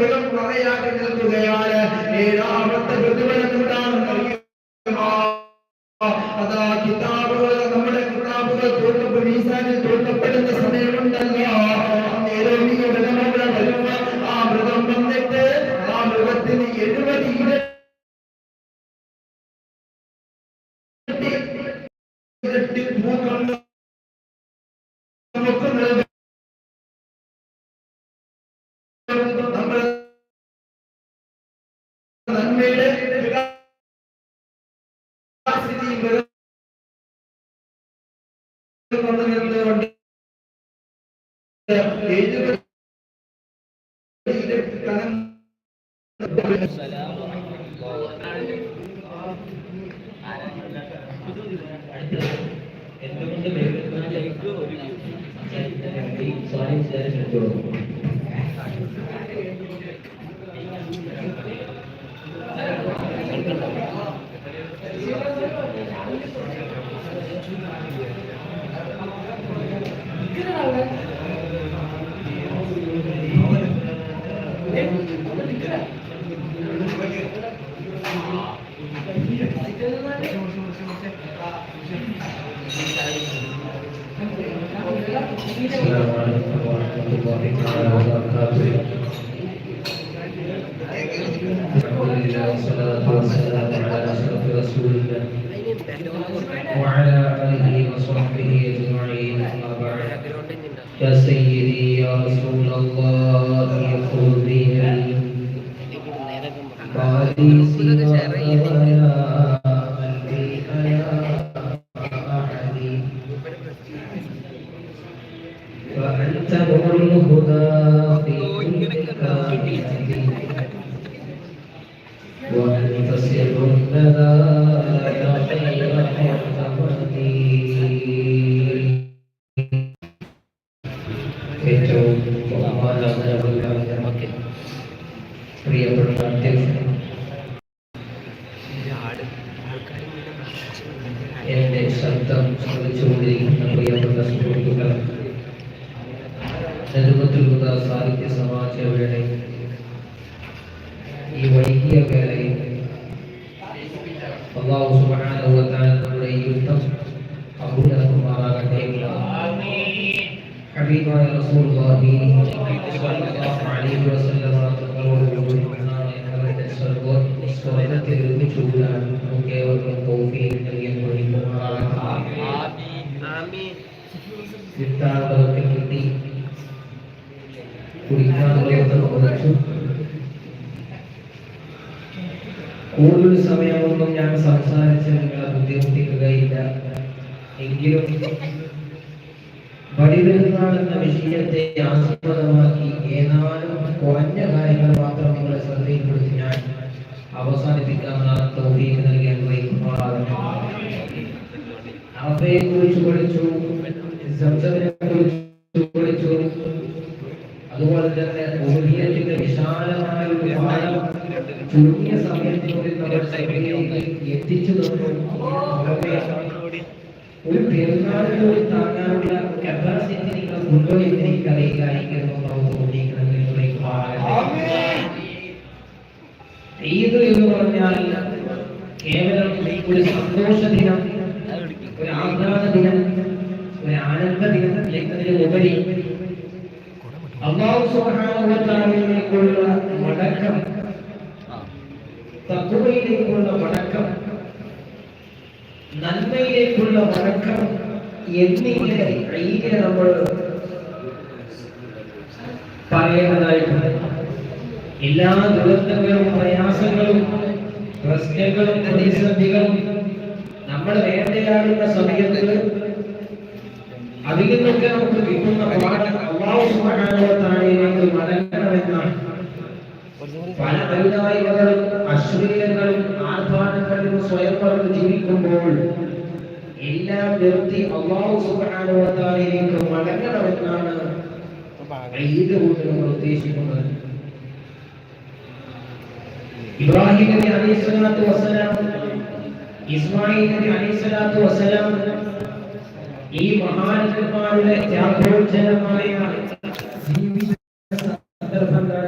പ്രതിഫലം പറയാതെ നിൽക്കുകയാണ്. ഏഴാമത്തെ പ്രതിഫലം എന്താണെന്ന് അതാ കിതാബുകൾ, നമ്മുടെ കിതാബുകൾ തോൽക്കപ്പെടുന്ന സമയമുണ്ടല്ലോ, ആ മൃഗം വന്നിട്ട് ആ മൃഗത്തിന് 70 ഇരട്ടി ഭൂഖണ്ഡം നമുക്ക് നൽകും. നമ്മൾ നന്മയുടെ കൊണ്ട് 70 ഇരട്ടി കനം وعلى آله وصحبه أجمعين. أما بعد، يا سيدي يا رسول الله خذ بيدي بعدي سواك يا قلبي يا أحدي فأنت نور الهدى في كل كائن وأنت سر الندى يا خير محمدي. ഏറ്റവും പ്രിയപ്പെട്ട അധ്യക്ഷൻ, എന്റെ ശബ്ദം ശ്രമിച്ചുകൊണ്ടിരിക്കുന്ന പ്രിയപ്പെട്ട സുഹൃത്തുക്കൾ, നെടുമത്തുൽ ഹുദ സാഹിത്യ സമാജ വേളയിൽ ഈ വൈകിയ വേളയിൽ അല്ലാഹു സുബ്ഹാനഹു വ തആല നമ്മുടെ ഈ യുദ്ധം കബൂലാക്കുമാറാകട്ടെ. ഹബീബായ റസൂലുള്ളാഹി സ്വല്ലല്ലാഹു അലൈഹി വസല്ലം തങ്ങളോട് ഞങ്ങളുടെ സ്വർഗ്ഗത്തിൽ ഒരുമിച്ചുകൂടാൻ നമുക്ക് ഏവർക്കും തൗഫീഖ് നൽകിയമാറാകട്ടെ. കിട്ടാനുള്ളതൊക്കെ കിട്ടി, കുടിക്കാനുള്ളതൊക്കെ കുറച്ചു. കൂടുതൽ സമയമൊന്നും ഞാൻ സംസാരിച്ച് നിങ്ങളെ ബുദ്ധിമുട്ടിക്കുകയില്ല. എങ്കിലും ബലിപെരുന്നാൾ എന്ന വിഷയത്തെ ആസ്പദമാക്കി ഏതാനും കുറഞ്ഞ കാര്യങ്ങൾ മാത്രം നിങ്ങളെ ശ്രദ്ധയിൽപ്പെടുത്തി ഞാൻ അവസാനിപ്പിക്കാമെന്നാണ് തൗഫീഖ് നൽകിയ അവയെ കുറിച്ച് പഠിച്ചു, സംസദിനെ കുറിച്ച് പഠിച്ചു. അതുപോലെ തന്നെ ഉഹുദിയത്തിന്റെ വിശാലമായ ഒരു പാഠം ചുരുങ്ങിയ സമയത്തിനുള്ളിൽ നമ്മുടെ എത്തിച്ചു തന്നു. ഒരു പെരുന്നാളിലൂടെ താങ്ങാനുള്ള കപ്പാസിറ്റി നിങ്ങൾ ഉണ്ടോ എന്ന് എനിക്കറിയില്ല. ഈദ് എന്ന് പറഞ്ഞാൽ കേവലം ഒരു സന്തോഷ ദിനം, ഒരു ആഹ്ലാദ ദിനം, ഒരു ആനന്ദ ദിനം എന്നതിലുപരി അല്ലാഹു സുബ്ഹാനഹു വ തആലയിലേക്കുള്ള മടക്കം, തഖ്വയിലേക്കുള്ള മടക്കം, നന്മയിലേക്കുള്ള മടക്കം എന്നിങ്ങനെ ഈദിനെ നമ്മൾ പറയേണ്ടതായിട്ടുണ്ട്. എല്ലാ ദുരന്തങ്ങളും പ്രയാസങ്ങളും പ്രശ്നങ്ങളും പ്രതിസന്ധികളും നമ്മൾ വേണ്ടയാടുന്ന സമയത്ത് അതിൽ നിന്നൊക്കെ നമുക്ക് കിട്ടുന്ന പാഠം അല്ലാഹു സുബ്ഹാനഹു വ തആലയിലേക്ക് മടങ്ങണമെന്നാണ്. പല വൈകാരികകളും അശ്ലീലങ്ങളും ആർഭാടങ്ങളും സ്വയം പറഞ്ഞു ജീവിക്കുമ്പോൾ എല്ലാം നിർത്തി അല്ലാഹു സുബ്ഹാനഹു വ തആലയിലേക്ക് മടങ്ങണമെന്നാണ് ഈദ് കൊണ്ട് നമ്മൾ ഉദ്ദേശിക്കുന്നത്. ഇബ്രാഹിം നബി അലൈഹിസ്സലാത്തു വസ്സലാം, ഇസ്മായിൽ നബി അലൈഹിസ്സലാത്തു വസ്സലാം ഈ മഹാന്മാരുടെ ത്യാഗോജ്ജലമായ ജീവിത സന്ദർഭങ്ങൾ